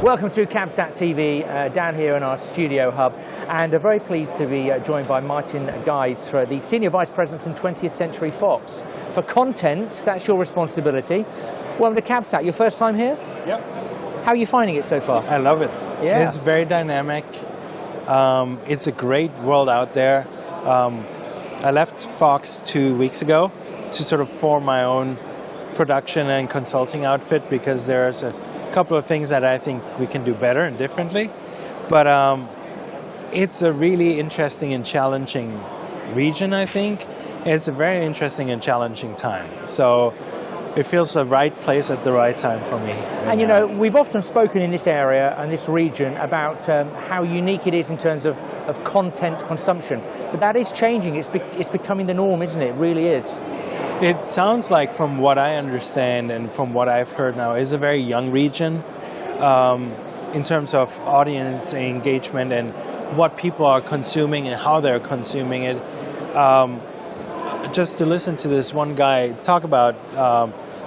Welcome to CABSAT TV, down here in our studio hub, and very pleased to be joined by Martin Geis, the Senior Vice President from 20th Century Fox. For content, that's your responsibility. Welcome to CABSAT. Your first time here? Yep. How are you finding it so far? I love it. Yeah. It's very dynamic. It's a great world out there. I left Fox 2 weeks ago to sort of form my own production and consulting outfit because there's a couple of things that I think we can do better and differently. But it's a really interesting and challenging region, I think. It's a very interesting and challenging time. So it feels the right place at the right time for me. And you know, we've often spoken in this area and this region about how unique it is in terms of content consumption. But that is changing. It's becoming the norm, isn't it? It really is. It sounds like, from what I understand and from what I've heard now, is a very young region in terms of audience engagement and what people are consuming and how they're consuming it. Just to listen to this one guy talk about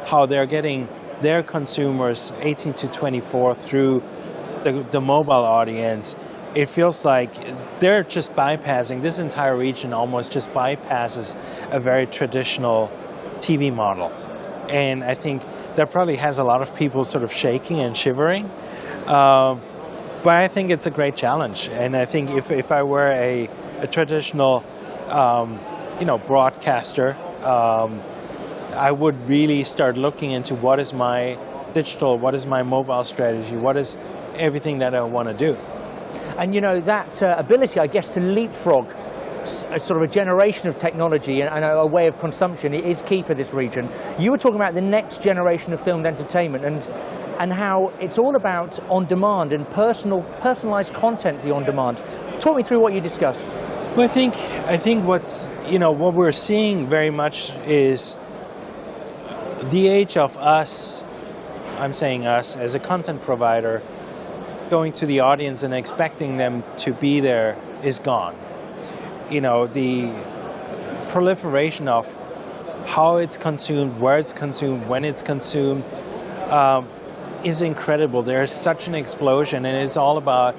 how they're getting their consumers 18 to 24 through the mobile audience, it feels like they're just bypassing, this entire region almost just bypasses a very traditional TV model. And I think that probably has a lot of people sort of shaking and shivering. But I think it's a great challenge. And I think if I were a traditional broadcaster, I would really start looking into what is my digital, what is my mobile strategy, what is everything that I want to do. And you know, that ability, I guess, to leapfrog sort of a generation of technology and a way of consumption is key for this region. You were talking about the next generation of filmed entertainment and how it's all about on-demand and personalized content for on-demand. Talk me through what you discussed. Well, I think what we're seeing very much is the age of us, I'm saying us, as a content provider, going to the audience and expecting them to be there is gone. You know, the proliferation of how it's consumed, where it's consumed, when it's consumed is incredible. There's such an explosion, and it's all about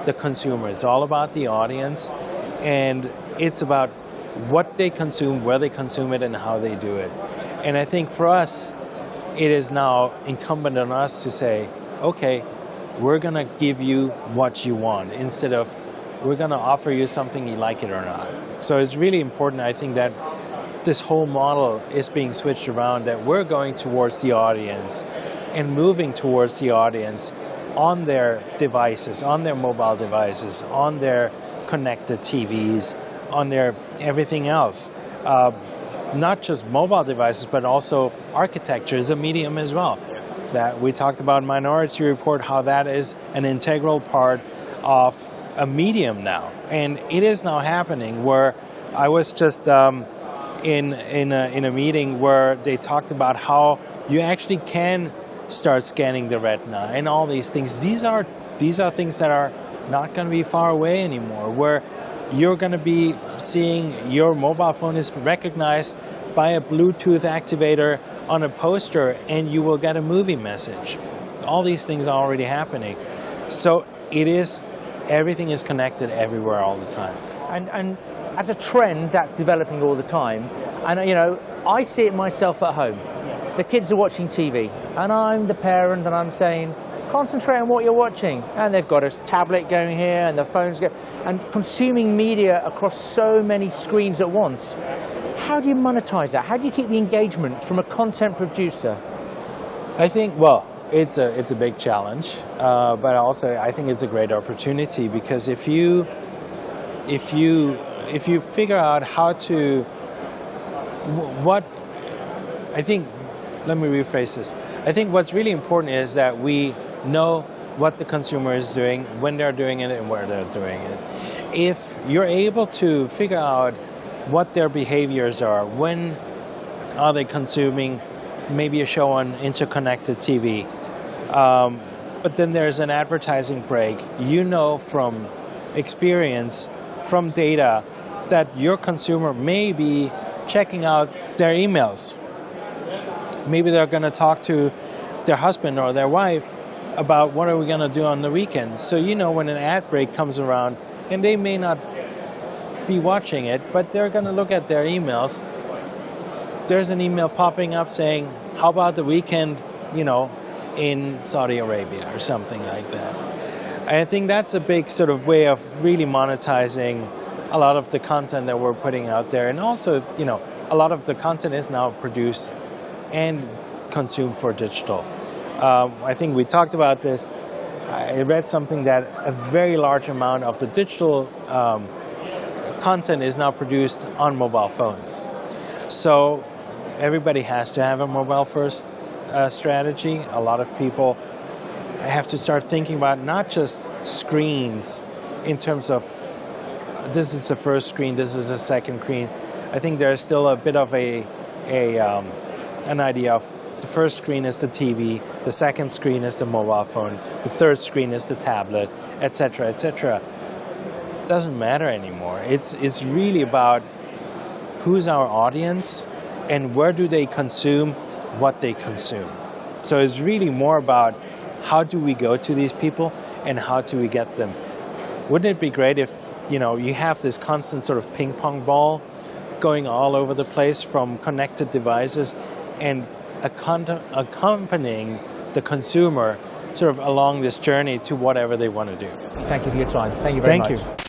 the consumer. It's all about the audience, and it's about what they consume, where they consume it, and how they do it. And I think for us, it is now incumbent on us to say, okay, we're going to give you what you want instead of we're going to offer you something, you like it or not. So it's really important, I think, that this whole model is being switched around, that we're going towards the audience and moving towards the audience on their devices, on their mobile devices, on their connected TVs, on their everything else. Not just mobile devices, but also architecture is a medium as well. That we talked about Minority Report, how that is an integral part of a medium now. And it is now happening, where I was just in a meeting where they talked about how you actually can start scanning the retina and all these things. These are things that are not going to be far away anymore, where you're going to be seeing your mobile phone is recognized by a Bluetooth activator on a poster, and you will get a movie message. All these things are already happening. So everything is connected everywhere all the time. And as a trend, that's developing all the time. And you know, I see it myself at home. The kids are watching TV, and I'm the parent, and I'm saying, concentrate on what you're watching. And they've got a tablet going here, and the phones go, and consuming media across so many screens at once. How do you monetize that? How do you keep the engagement from a content producer? I think, well, it's a big challenge, but also I think it's a great opportunity, because if you figure out how to, let me rephrase this. I think what's really important is that we know what the consumer is doing, when they're doing it, and where they're doing it. If you're able to figure out what their behaviors are, when are they consuming maybe a show on interconnected TV, but then there's an advertising break, you know from experience, from data, that your consumer may be checking out their emails. Maybe they're going to talk to their husband or their wife about what are we going to do on the weekend. So when an ad break comes around, and they may not be watching it, but they're going to look at their emails. There's an email popping up saying, how about the weekend, in Saudi Arabia or something like that. I think that's a big sort of way of really monetizing a lot of the content that we're putting out there. And also, a lot of the content is now produced and consumed for digital. I think we talked about this. I read something that a very large amount of the digital content is now produced on mobile phones. So everybody has to have a mobile-first strategy. A lot of people have to start thinking about not just screens in terms of this is the first screen, this is the second screen. I think there's still a bit of an idea of the first screen is the TV, the second screen is the mobile phone, the third screen is the tablet, etc., etc. Doesn't matter anymore. It's really about who's our audience and where do they consume what they consume. So it's really more about how do we go to these people and how do we get them. Wouldn't it be great if you have this constant sort of ping pong ball going all over the place from connected devices and accompanying the consumer sort of along this journey to whatever they want to do. Thank you for your time. Thank you very much. Thank you.